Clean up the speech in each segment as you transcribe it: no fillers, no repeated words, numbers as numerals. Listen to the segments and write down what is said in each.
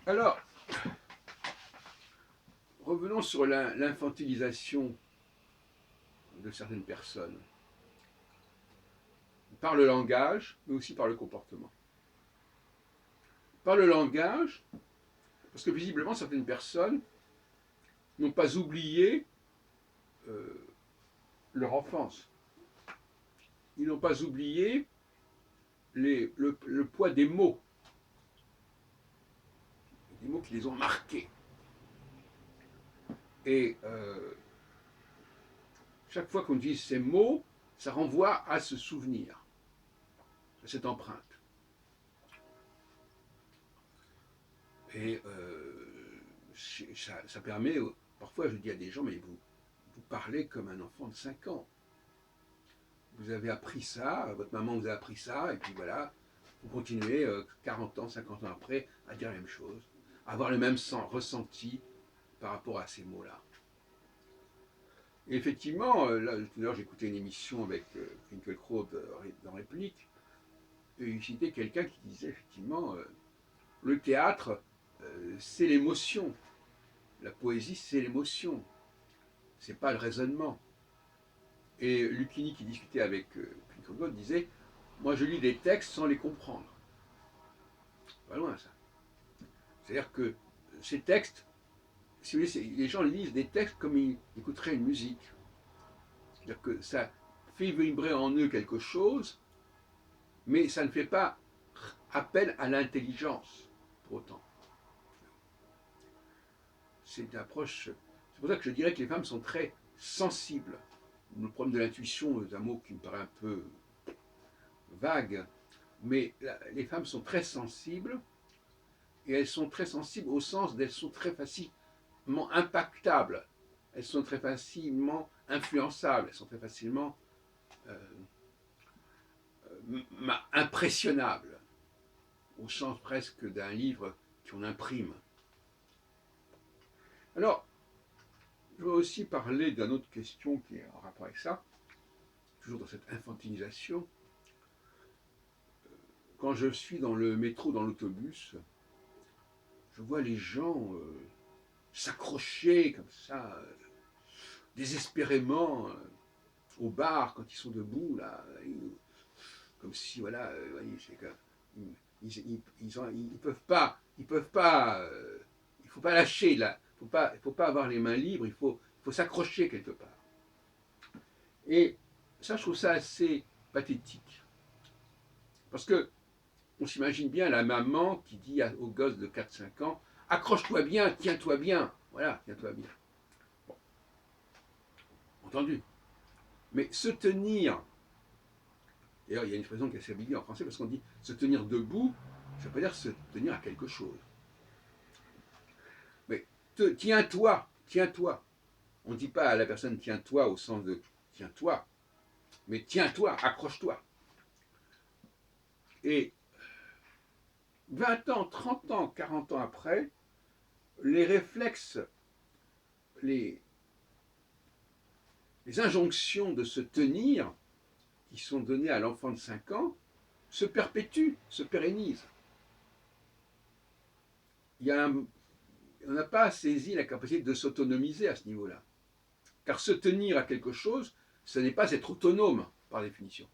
Alors, revenons sur l'infantilisation de certaines personnes, par le langage, mais aussi par le comportement. Par le langage, parce que visiblement certaines personnes n'ont pas oublié euh, leur enfance. Ils n'ont pas oublié le poids des mots qui les ont marqués. Et chaque fois qu'on utilise ces mots, ça renvoie à ce souvenir, à cette empreinte. Et ça permet, parfois je dis à des gens, mais vous parlez comme un enfant de 5 ans. Vous avez appris ça, votre maman vous a appris ça, et puis voilà, vous continuez 40 ans, 50 ans après à dire la même chose, à avoir le même ressenti par rapport à ces mots-là. Et effectivement, là, tout à l'heure j'écoutais une émission avec Finkielkraut dans Réplique, et il citait quelqu'un qui disait effectivement, le théâtre, c'est l'émotion, la poésie c'est l'émotion, c'est pas le raisonnement. Et Lucchini qui discutait avec Finkielkraut disait, moi je lis des textes sans les comprendre. Pas loin ça. C'est-à-dire que ces textes, si vous voulez, les gens lisent des textes comme ils écouteraient une musique. C'est-à-dire que ça fait vibrer en eux quelque chose, mais ça ne fait pas appel à l'intelligence pour autant. C'est une approche. C'est pour ça que je dirais que les femmes sont très sensibles. Le problème de l'intuition est un mot qui me paraît un peu vague, mais les femmes sont très sensibles, et elles sont très sensibles au sens d'elles sont très facilement impactables, elles sont très facilement influençables, elles sont très facilement euh, impressionnables, au sens presque d'un livre qu'on imprime. Alors, je veux aussi parler d'une autre question qui est en rapport avec ça, toujours dans cette infantilisation. Quand je suis dans le métro, dans l'autobus, je vois les gens s'accrocher comme ça, désespérément, au bar quand ils sont debout, là, comme si, voilà, c'est que, ils peuvent pas, il faut pas lâcher, là, il faut pas avoir les mains libres, il faut s'accrocher quelque part. Et ça, je trouve ça assez pathétique. Parce que on s'imagine bien la maman qui dit au gosse de 4-5 ans, accroche-toi bien, tiens-toi bien. Voilà, tiens-toi bien. Bon, entendu. Mais se tenir, d'ailleurs il y a une expression qui est assez ambiguë en français parce qu'on dit se tenir debout, ça veut pas dire se tenir à quelque chose. Mais tiens-toi, tiens-toi. On ne dit pas à la personne tiens-toi au sens de tiens-toi, mais tiens-toi, accroche-toi. Et 20 ans, 30 ans, 40 ans après, les réflexes, les, les injonctions de se tenir qui sont données à l'enfant de 5 ans se perpétuent, se pérennisent. On n'a pas saisi la capacité de s'autonomiser à ce niveau-là. Car se tenir à quelque chose, ce n'est pas être autonome, par définition.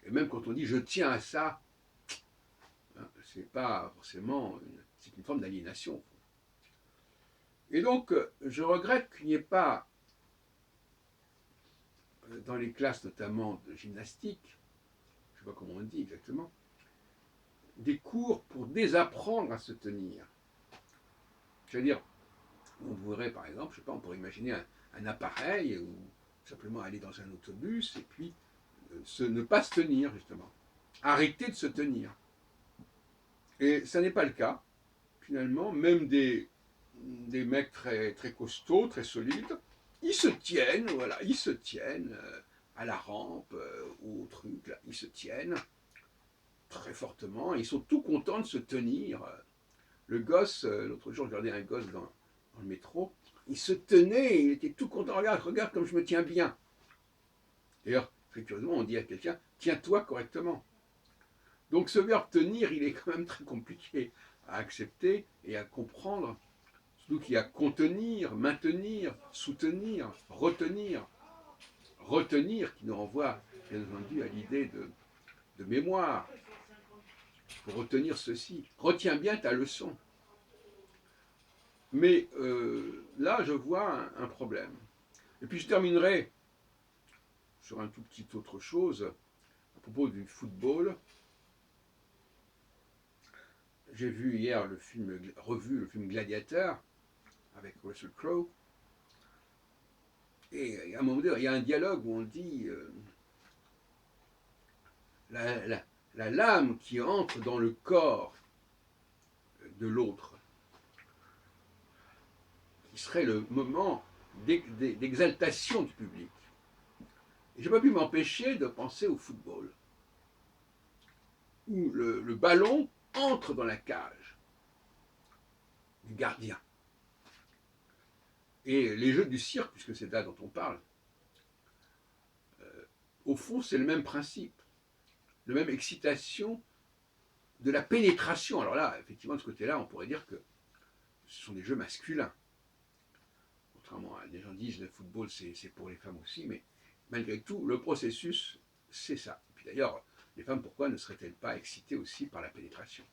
Et même quand on dit je tiens à ça, c'est pas forcément c'est une forme d'aliénation. Et donc, je regrette qu'il n'y ait pas, dans les classes notamment de gymnastique, je ne sais pas comment on dit exactement, des cours pour désapprendre à se tenir. C'est-à-dire, on voudrait par exemple, je sais pas, on pourrait imaginer un appareil ou simplement aller dans un autobus et puis ne pas se tenir justement. Arrêter de se tenir. Et ça n'est pas le cas. Finalement, même des mecs très, très costauds, très solides, ils se tiennent, voilà, ils se tiennent à la rampe ou au truc, là, ils se tiennent très fortement, ils sont tout contents de se tenir. Le gosse, l'autre jour, je regardais un gosse dans le métro, il se tenait, il était tout content, regarde comme je me tiens bien. D'ailleurs, très curieusement, on dit à quelqu'un, tiens-toi correctement. Donc ce verbe tenir, il est quand même très compliqué à accepter et à comprendre, surtout qu'il y a contenir, maintenir, soutenir, retenir. Retenir qui nous renvoie bien entendu à l'idée de mémoire. Il faut retenir ceci. Retiens bien ta leçon. Mais là, je vois un problème. Et puis je terminerai sur un tout petit autre chose à propos du football. J'ai vu hier revu le film Gladiateur avec Russell Crowe. Et à un moment donné, il y a un dialogue où on dit la lame qui entre dans le corps de l'autre, qui serait le moment d'exaltation du public. Et je n'ai pas pu m'empêcher de penser au football, où le ballon entre dans la cage du gardien. Et les jeux du cirque, puisque c'est là dont on parle, au fond, c'est le même principe, la même excitation de la pénétration. Alors là, effectivement, de ce côté-là, on pourrait dire que ce sont des jeux masculins. Contrairement à des gens disent le football, c'est pour les femmes aussi, mais malgré tout, le processus, c'est ça. Et puis d'ailleurs, les femmes, pourquoi ne seraient-elles pas excitées aussi par la pénétration,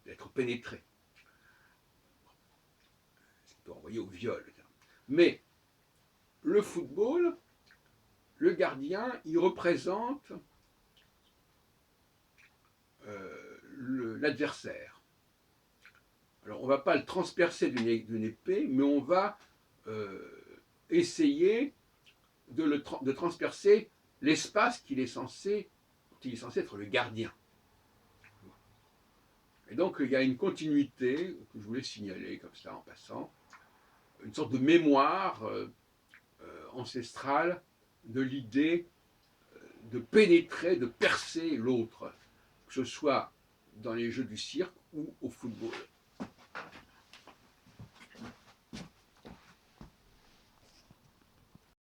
d'être pénétrées, ce qui peut envoyer au viol. Mais le football, le gardien, il représente l'adversaire. Alors on ne va pas le transpercer d'une épée, mais on va essayer de transpercer l'espace dont il est censé être le gardien. Et donc il y a une continuité que je voulais signaler comme ça en passant, une sorte de mémoire ancestrale de l'idée de pénétrer, de percer l'autre, que ce soit dans les jeux du cirque ou au football.